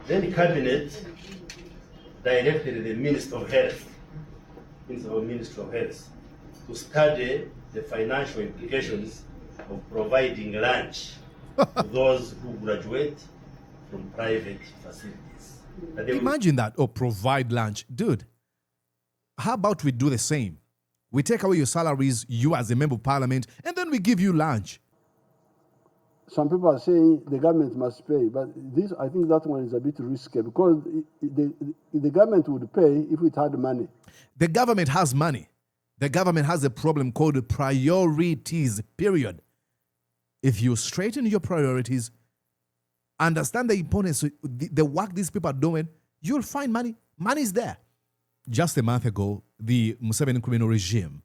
Then the cabinet directed the Minister of Health, to study the financial implications of providing lunch to those who graduate from private facilities. Imagine that, or provide lunch. Dude, how about we do the same? We take away your salaries, you as a member of parliament, and then we give you lunch. Some people are saying the government must pay, but this, I think that one is a bit risky because the government would pay if it had money. The government has money. The government has a problem called priorities, period. If you straighten your priorities, understand the importance of the work these people are doing, you'll find money. Money is there. Just a month ago, the Museveni criminal regime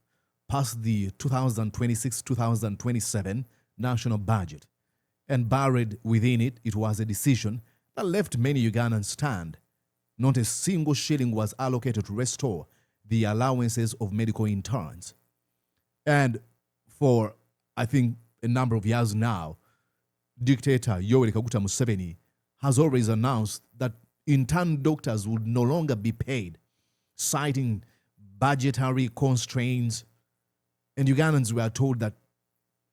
passed the 2026-2027 national budget. And buried within it, it was a decision that left many Ugandans stunned. Not a single shilling was allocated to restore the allowances of medical interns. And for, I think, a number of years now, dictator Yoweri Kaguta Museveni has always announced that intern doctors would no longer be paid, citing budgetary constraints. And Ugandans were told that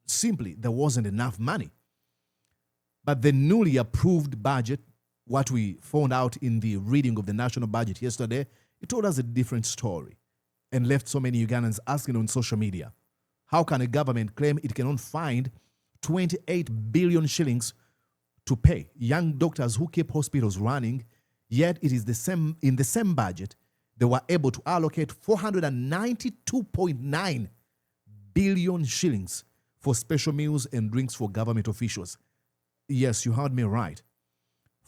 simply there wasn't enough money. But the newly approved budget, what we found out in the reading of the national budget yesterday, it told us a different story and left so many Ugandans asking on social media, how can a government claim it cannot find 28 billion shillings to pay young doctors who keep hospitals running, yet it is the same in the same budget, they were able to allocate 492.9 billion shillings for special meals and drinks for government officials. Yes, you heard me right.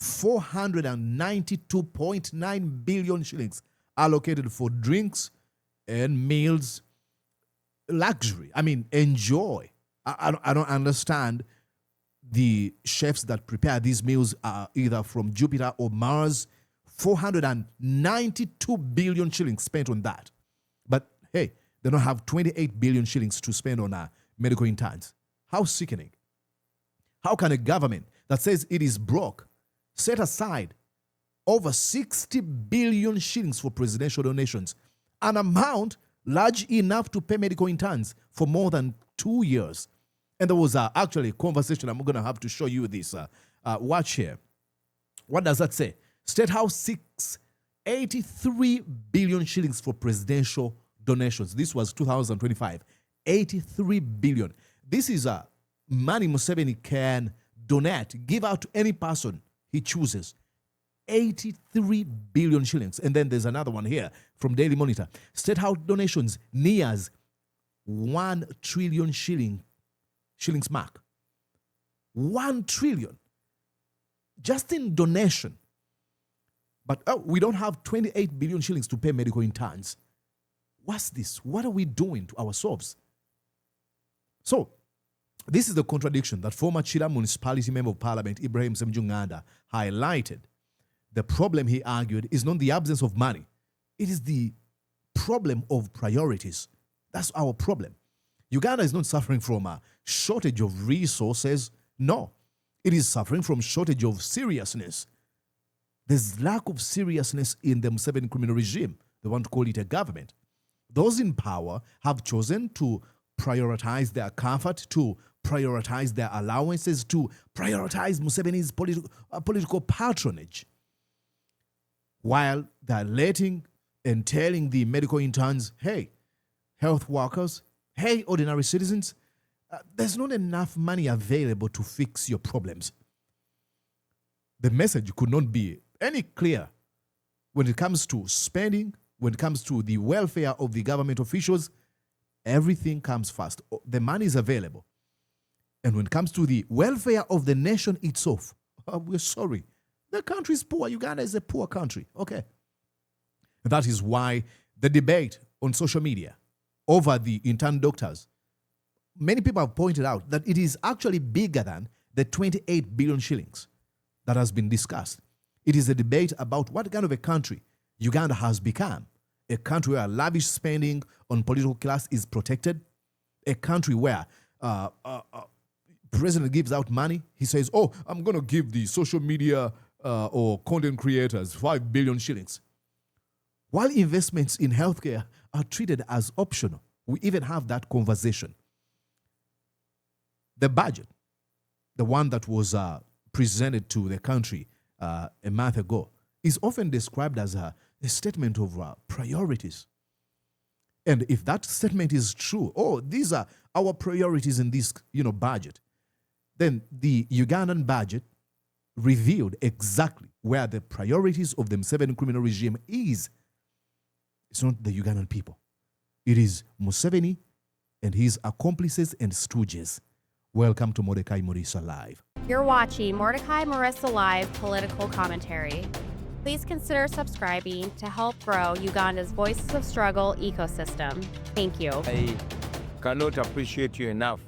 492.9 billion shillings allocated for drinks and meals, luxury. I mean, enjoy. I don't understand the chefs that prepare these meals are either from Jupiter or Mars. 492 billion shillings spent on that. But hey, they don't have 28 billion shillings to spend on medical interns. How sickening. How can a government that says it is broke set aside over 60 billion shillings for presidential donations, an amount large enough to pay medical interns for more than 2 years? And there was actually a conversation. I'm going to have to show you this. Watch here. What does that say? State House seeks 83 billion shillings for presidential donations. This was 2025. 83 billion. This is money Museveni can donate, give out to any person he chooses. 83 billion shillings. And then there's another one here from Daily Monitor. State House donations nears 1 trillion shillings mark. 1 trillion. Just in donation. But we don't have 28 billion shillings to pay medical interns. What's this? What are we doing to ourselves? So, this is the contradiction that former Chila Municipality Member of Parliament Ibrahim Ssemujju Nganda highlighted. The problem, he argued, is not the absence of money. It is the problem of priorities. That's our problem. Uganda is not suffering from a shortage of resources. No, it is suffering from shortage of seriousness. There's lack of seriousness in the Museveni criminal regime. They want to call it a government. Those in power have chosen to prioritize their comfort, to prioritize their allowances, to prioritize Museveni's political patronage, while they're letting and telling the medical interns, hey, health workers, hey, ordinary citizens, there's not enough money available to fix your problems. The message could not be any clearer when it comes to spending, when it comes to the welfare of the government officials. Everything comes first. The money is available. And when it comes to the welfare of the nation itself, we're sorry. The country is poor. Uganda is a poor country. Okay. And that is why the debate on social media over the intern doctors, many people have pointed out that it is actually bigger than the 28 billion shillings that has been discussed. It is a debate about what kind of a country Uganda has become. A country where lavish spending on political class is protected. A country where president gives out money. He says, oh, I'm going to give the social media or content creators 5 billion shillings. While investments in healthcare are treated as optional, we even have that conversation. The budget, the one that was presented to the country a month ago, is often described as a statement of priorities. And if that statement is true, these are our priorities in this budget, then the Ugandan budget revealed exactly where the priorities of the Museveni criminal regime is. It's not the Ugandan people. It is Museveni and his accomplices and stooges. Welcome to Mordecai Murisa Live. You're watching Mordecai Murisa Live political commentary. Please consider subscribing to help grow Uganda's Voices of Struggle ecosystem. Thank you. I cannot appreciate you enough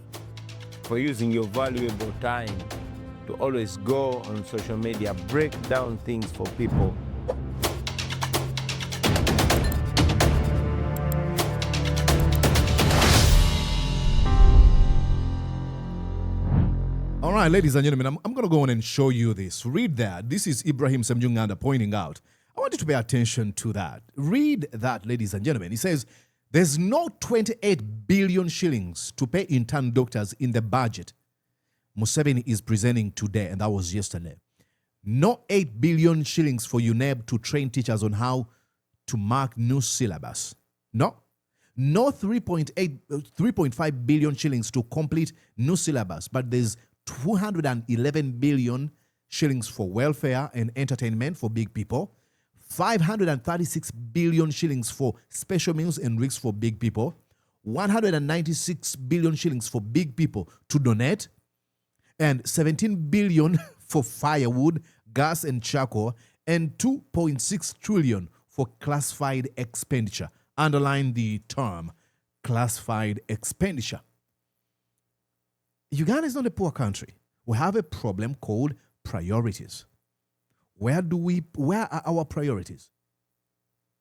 for using your valuable time to always go on social media, break down things for people. All right, ladies and gentlemen, I'm going to go on and show you this. Read that. This is Ibrahim Ssemujju Nganda pointing out. I want you to pay attention to that. Read that, ladies and gentlemen. He says, there's no 28 billion shillings to pay intern doctors in the budget Museveni is presenting today, and that was yesterday. No 8 billion shillings for UNEB to train teachers on how to mark new syllabus. No 3.5 billion shillings to complete new syllabus, but there's 211 billion shillings for welfare and entertainment for big people, 536 billion shillings for special meals and rigs for big people, 196 billion shillings for big people to donate, and 17 billion for firewood, gas and charcoal, and 2.6 trillion for classified expenditure. Underline the term classified expenditure. Uganda is not a poor country. We have a problem called priorities. Where are our priorities?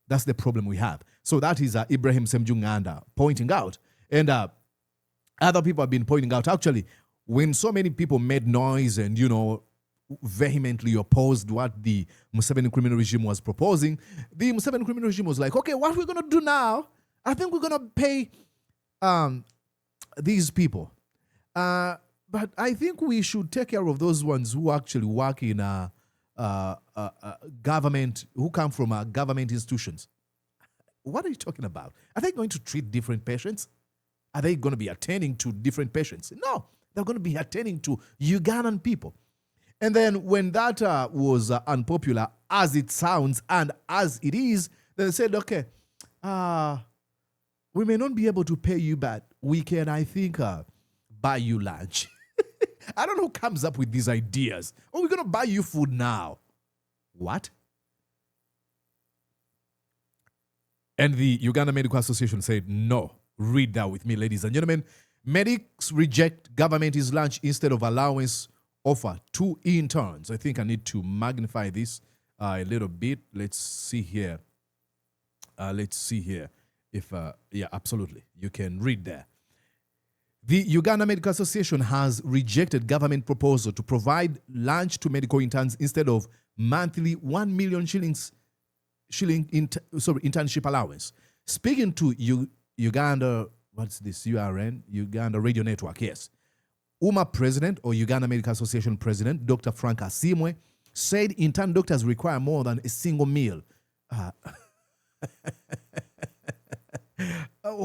That's the problem we have. So that is Ibrahim Ssemujju Nganda pointing out. And other people have been pointing out, actually, when so many people made noise and, vehemently opposed what the Museveni criminal regime was proposing, the Museveni criminal regime was like, okay, what we're going to do now, I think we're going to pay these people. But I think we should take care of those ones who actually work in government, who come from government institutions. What are you talking about? Are they going to treat different patients? Are they going to be attending to different patients? No, they're going to be attending to Ugandan people. And then when that was unpopular, as it sounds and as it is, they said, okay, we may not be able to pay you, but we can, I think, buy you lunch. I don't know who comes up with these ideas. Oh, we're going to buy you food now. What? And the Uganda Medical Association said, no. Read that with me, ladies and gentlemen. Medics reject government's lunch instead of allowance offer to interns. I think I need to magnify this a little bit. Let's see here. If, yeah, absolutely. You can read there. The Uganda Medical Association has rejected government proposal to provide lunch to medical interns instead of monthly 1 million internship allowance. Speaking to Uganda, what's this, URN? Uganda Radio Network, yes. UMA President, or Uganda Medical Association President, Dr. Frank Asimwe, said intern doctors require more than a single meal.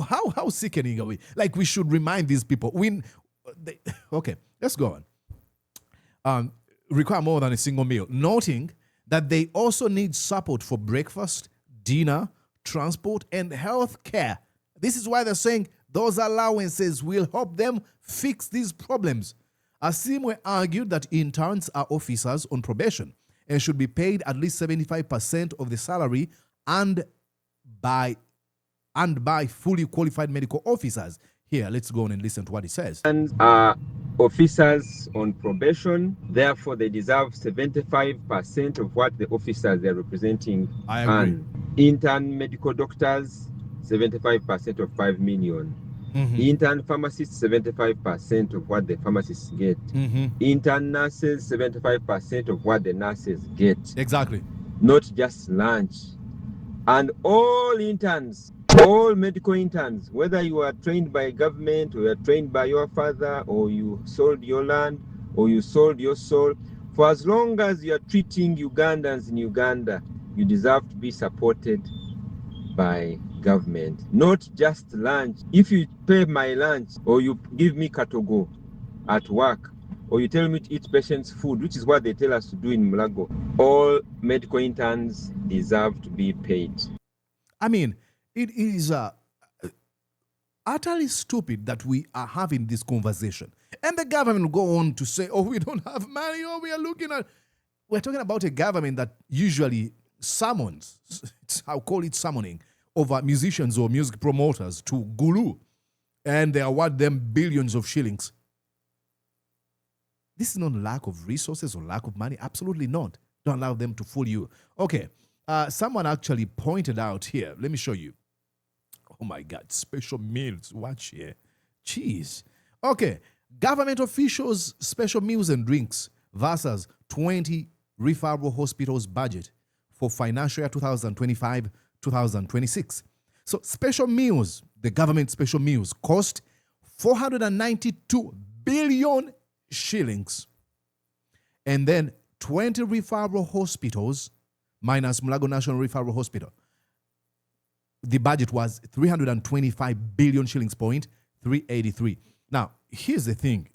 How sickening are we? Like, we should remind these people. Okay, let's go on. Require more than a single meal, noting that they also need support for breakfast, dinner, transport, and health care. This is why they're saying those allowances will help them fix these problems. Asimwe argued that interns are officers on probation and should be paid at least 75% of the salary and by fully qualified medical officers. Here, let's go on and listen to what he says. And officers on probation, therefore they deserve 75% of what the officers they're representing I agree. earn. Intern medical doctors, 75% of 5 million. Intern pharmacists, 75% of what the pharmacists get. Intern nurses, 75% of what the nurses get. Exactly. Not just lunch. And all interns, all medical interns, whether you are trained by government or you are trained by your father or you sold your land or you sold your soul, for as long as you are treating Ugandans in Uganda, you deserve to be supported by government, not just lunch. If you pay my lunch or you give me katogo at work or you tell me to eat patients' food, which is what they tell us to do in Mulago, all medical interns deserve to be paid. I mean, it is utterly stupid that we are having this conversation. And the government will go on to say, oh, we don't have money, oh, we are looking at... We're talking about a government that usually summons, I'll call it summoning, over musicians or music promoters to Gulu. And they award them billions of shillings. This is not lack of resources or lack of money. Absolutely not. Don't allow them to fool you. Okay. Someone actually pointed out here. Let me show you. Oh my God. Special meals. Watch here. Jeez. Okay. Government officials, special meals and drinks versus 20 referral hospitals budget for financial year 2025-2026. So special meals, the government special meals cost 492 billion shillings. And then 20 referral hospitals minus Mulago National Referral Hospital. The budget was 325 billion shillings, 383. Now, here's the thing.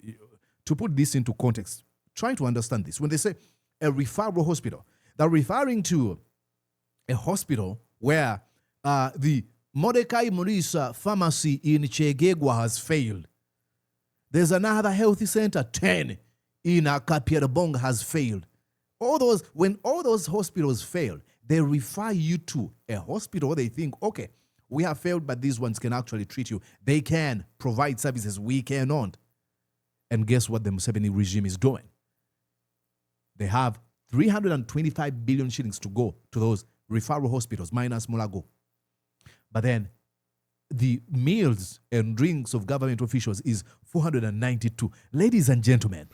To put this into context, try to understand this. When they say a referral hospital, they're referring to a hospital where the Mordecai Morisa pharmacy in Chegegwa has failed. There's another healthy center, 10, in Kapiarabong has failed. When all those hospitals fail, they refer you to a hospital where they think, okay, we have failed, but these ones can actually treat you. They can provide services we cannot. And guess what the Museveni regime is doing? They have 325 billion shillings to go to those referral hospitals, minus Mulago. But then the meals and drinks of government officials is 492. Ladies and gentlemen,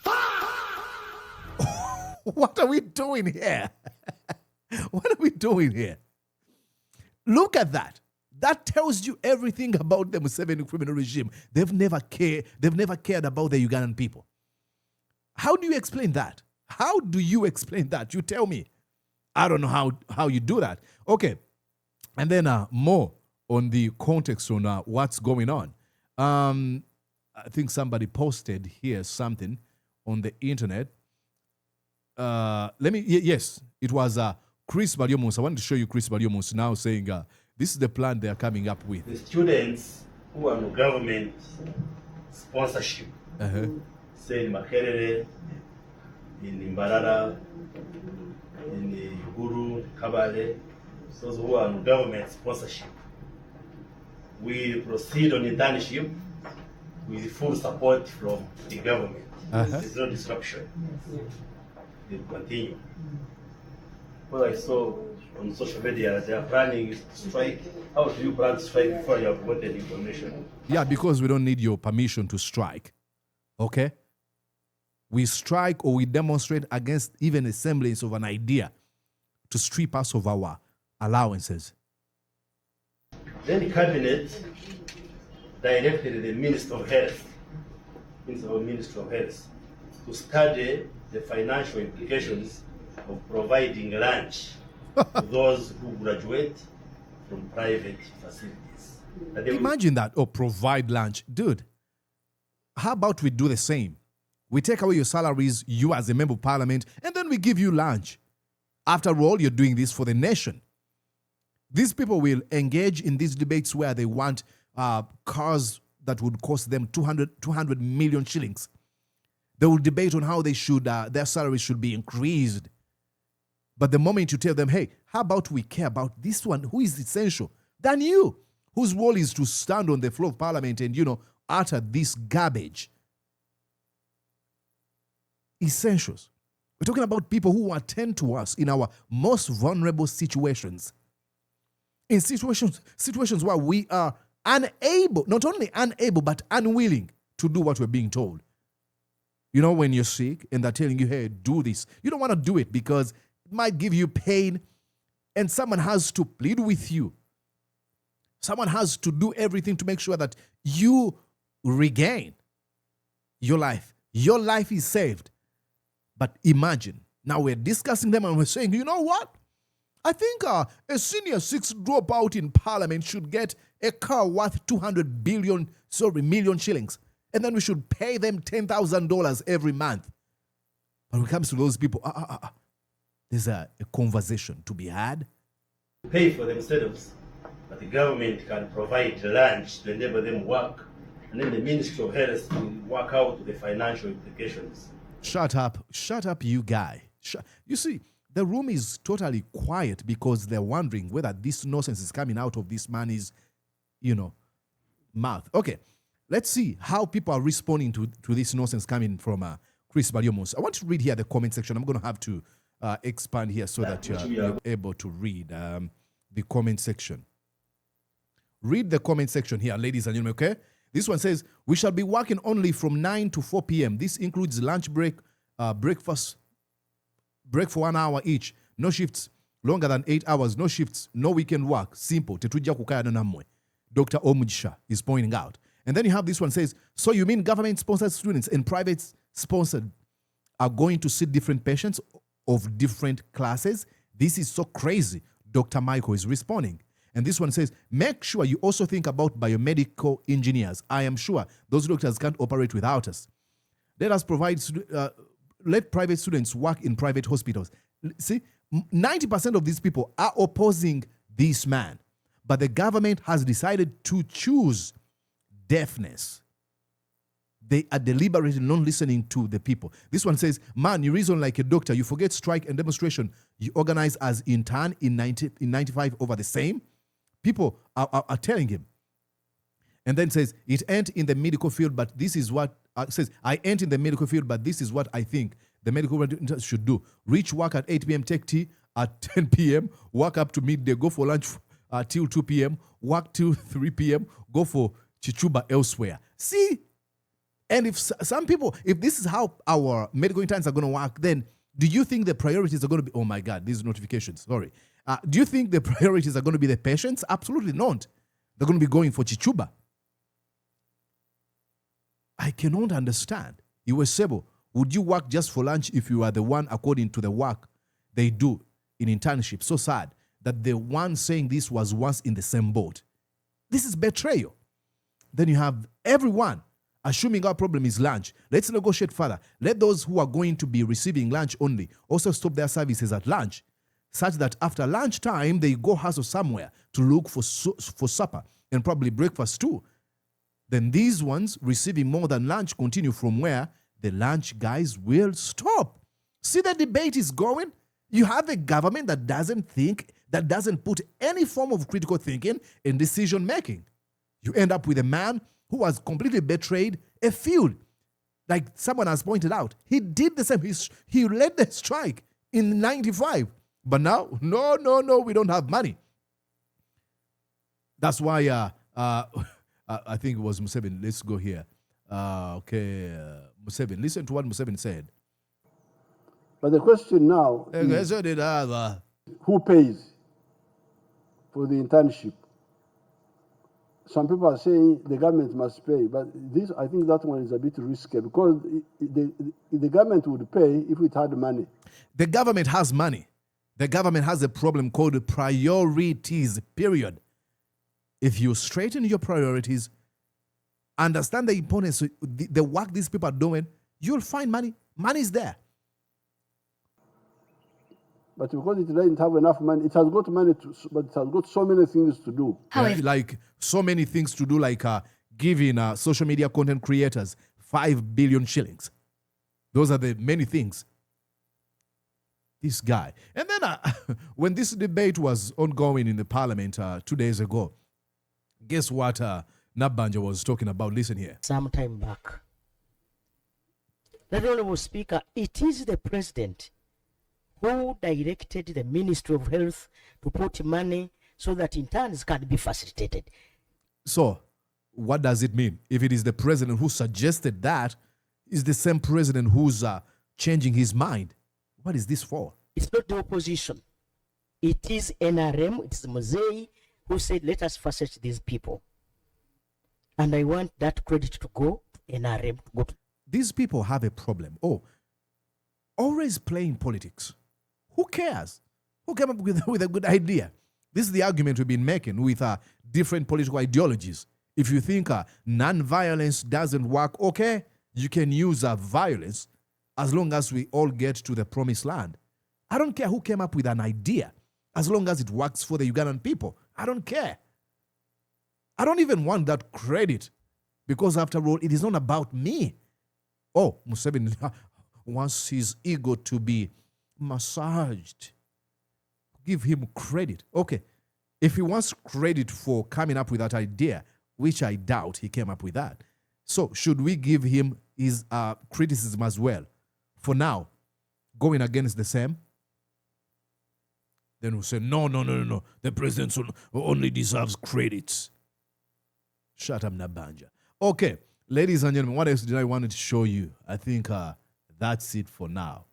what are we doing here? What are we doing here? Look at that. That tells you everything about the Museveni criminal regime. They've never cared about the Ugandan people. How do you explain that? How do you explain that? You tell me. I don't know how you do that. Okay. And then more on the context on what's going on. I think somebody posted here something on the internet. Yes, it was Chris Bariomus. I want to show you Chris Bariomus now saying this is the plan they are coming up with. The students who are on government sponsorship, say in Makerere, in Mbarara, in Guru, Kabale, those who are on government sponsorship, we proceed on internship with full support from the government. There's no disruption. They continue. What I saw on social media, they are planning to strike. How do you plan to strike before you have gotten information? Yeah, because we don't need your permission to strike. Okay? We strike or we demonstrate against even a semblance of an idea to strip us of our allowances. Then the cabinet directed the Minister of Health to study the financial implications of providing lunch to those who graduate from private facilities. Imagine that. Oh, provide lunch. Dude, how about we do the same? We take away your salaries, you as a member of parliament, and then we give you lunch. After all, you're doing this for the nation. These people will engage in these debates where they want cars that would cost them 200 million shillings. They will debate on how they should their salaries should be increased. But the moment you tell them, hey, how about we care about this one who is essential than you, whose role is to stand on the floor of parliament and, utter this garbage. Essentials. We're talking about people who attend to us in our most vulnerable situations. In situations where we are unable, not only unable, but unwilling to do what we're being told. You know, when you're sick and they're telling you, hey, do this, you don't want to do it because it might give you pain, and someone has to plead with you. Someone has to do everything to make sure that you regain your life. Your life is saved. But imagine, now we're discussing them and we're saying, you know what? I think a senior 6 dropout in parliament should get a car worth 200 million shillings. And then we should pay them $10,000 every month. But when it comes to those people, there's a conversation to be had. Pay for themselves, but the government can provide lunch to enable them work. And then the Ministry of Health will work out the financial implications. Shut up, you guy. You see, the room is totally quiet because they're wondering whether this nonsense is coming out of this man's, mouth. Okay, let's see how people are responding to this nonsense coming from Chris Baliomos. I want to read here the comment section. I'm going to have to expand here so that you're able to read the comment section. Read the comment section here, ladies and gentlemen, okay? This one says, we shall be working only from 9 to 4 p.m. This includes lunch break, breakfast, break for 1 hour each. No shifts longer than 8 hours. No shifts, no weekend work. Simple. Tetuja kukaya namwe. Dr. Omujisha is pointing out. And then you have this one says, so you mean government-sponsored students and private-sponsored are going to see different patients of different classes? This is so crazy. Dr. Michael is responding. And this one says, make sure you also think about biomedical engineers. I am sure those doctors can't operate without us. Let us provide, let private students work in private hospitals. See, 90% of these people are opposing this man. But the government has decided to choose deafness. They are deliberately not listening to the people. This one says, man, you reason like a doctor. You forget strike and demonstration you organize as intern in 95 over the same. People are telling him. And then says, it ain't in the medical field, but this is what, says, I ain't in the medical field, but this is what I think the medical interns should do. Reach work at 8 p.m., take tea at 10 p.m., work up to midday, go for lunch till 2 p.m., work till 3 p.m., go for chichuba elsewhere. See? And if some people, if this is how our medical interns are going to work, then do you think the priorities are going to be, oh my God, these notifications, sorry. Do you think the priorities are going to be the patients? Absolutely not. They're going to be going for chichuba. I cannot understand. You were Sebo, would you work just for lunch if you are the one according to the work they do in internship? So sad that the one saying this was once in the same boat. This is betrayal. Then you have everyone assuming our problem is lunch. Let's negotiate further. Let those who are going to be receiving lunch only also stop their services at lunch, such that after lunchtime, they go hustle somewhere to look for supper and probably breakfast too. Then these ones receiving more than lunch continue from where the lunch guys will stop. See, the debate is going. You have a government that doesn't think, that doesn't put any form of critical thinking in decision making. You end up with a man who has completely betrayed a field. Like someone has pointed out, he did the same. He led the strike in 95. But now, no, we don't have money. That's why I think it was Museveni. Let's go here. Museveni. Listen to what Museveni said. But the question now is, who pays for the internship? Some people are saying the government must pay, but this, I think that one is a bit risky because the government would pay if it had money. The government has money. The government has a problem called priorities, period. If you straighten your priorities, understand the importance of the work these people are doing, you'll find money. Money is there. But because it doesn't have enough money, it has got money, but it has got so many things to do. Like so many things to do, like giving social media content creators 5 billion shillings. Those are the many things. This guy. And then when this debate was ongoing in the parliament 2 days ago, guess what Nabanja was talking about? Listen here. Some time back. The Honorable Speaker, it is the President who directed the Ministry of Health to put money so that interns can be facilitated. So, what does it mean? If it is the president who suggested that, is the same president who's changing his mind. What is this for? It's not the opposition. It is NRM, it is Mzee who said, let us facet these people. And I want that credit to go to NRM. To go to. These people have a problem. Oh, always playing politics. Who cares? Who came up with a good idea? This is the argument we've been making with different political ideologies. If you think non-violence doesn't work, okay, you can use violence as long as we all get to the promised land. I don't care who came up with an idea, as long as it works for the Ugandan people. I don't care. I don't even want that credit, because after all, it is not about me. Oh, Museveni wants his ego to be massaged. Give him credit. Okay, if he wants credit for coming up with that idea, which I doubt he came up with that, so should we give him his criticism as well? For now, going against the same? Then we'll say, no. The president only deserves credits. Shut up, Nabanja. Okay, ladies and gentlemen, what else did I want to show you? I think that's it for now.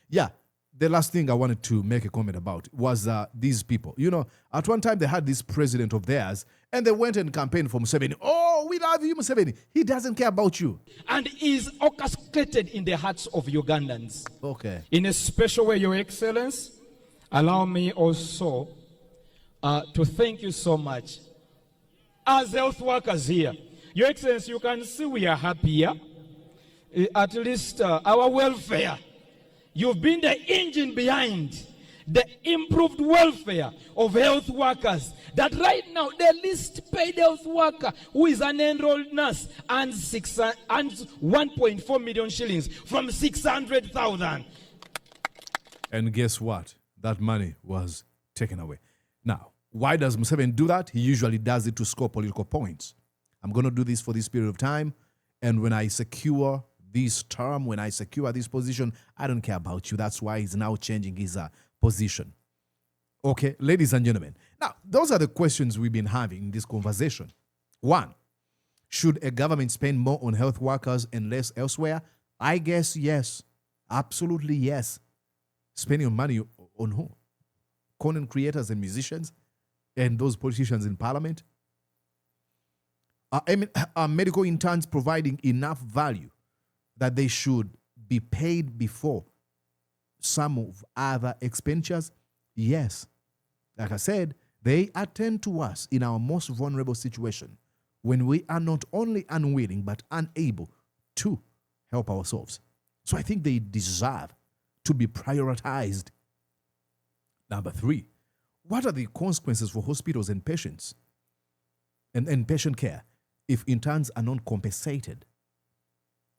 Yeah, the last thing I wanted to make a comment about was these people. You know, at one time they had this president of theirs, and they went and campaigned for Museveni. Oh, we love you, Museveni. He doesn't care about you. And is orchestrated in the hearts of Ugandans. Okay. In a special way, Your Excellence, allow me also to thank you so much. As health workers here, Your Excellency, you can see we are happy here. At least our welfare. You've been the engine behind the improved welfare of health workers. That right now, the least paid health worker who is an enrolled nurse and 1.4 million shillings from 600,000. And guess what? That money was taken away. Now, why does Museveni do that? He usually does it to score political points. I'm going to do this for this period of time, and when I secure this term, when I secure this position, I don't care about you. That's why he's now changing his position. Okay, ladies and gentlemen. Now, those are the questions we've been having in this conversation. One, should a government spend more on health workers and less elsewhere? I guess yes. Absolutely yes. Spending money on who? Content creators and musicians and those politicians in parliament? Are medical interns providing enough value that they should be paid before some of other expenditures? Yes. Like I said, they attend to us in our most vulnerable situation when we are not only unwilling but unable to help ourselves. So I think they deserve to be prioritized. Number three, what are the consequences for hospitals and patients and patient care if interns are not compensated?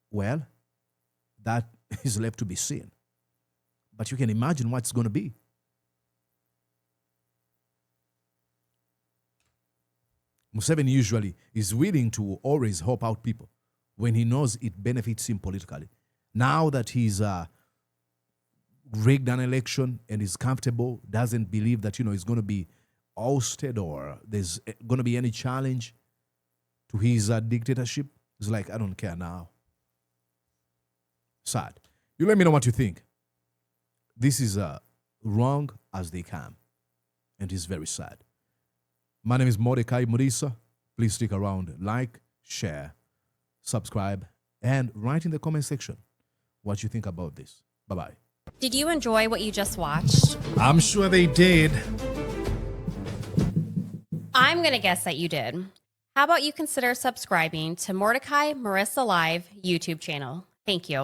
Well, that is left to be seen. But you can imagine what it's going to be. Museveni usually is willing to always help out people when he knows it benefits him politically. Now that he's rigged an election and is comfortable, doesn't believe that, he's going to be ousted or there's going to be any challenge to his dictatorship, he's like, I don't care now. Sad. You let me know what you think. This is wrong as they come, and it's very sad. My name is Mordecai Murisa. Please stick around, like, share, subscribe, and write in the comment section what you think about this. Bye-bye. Did you enjoy what you just watched? I'm sure they did. I'm going to guess that you did. How about you consider subscribing to Mordecai Marissa Live YouTube channel? Thank you.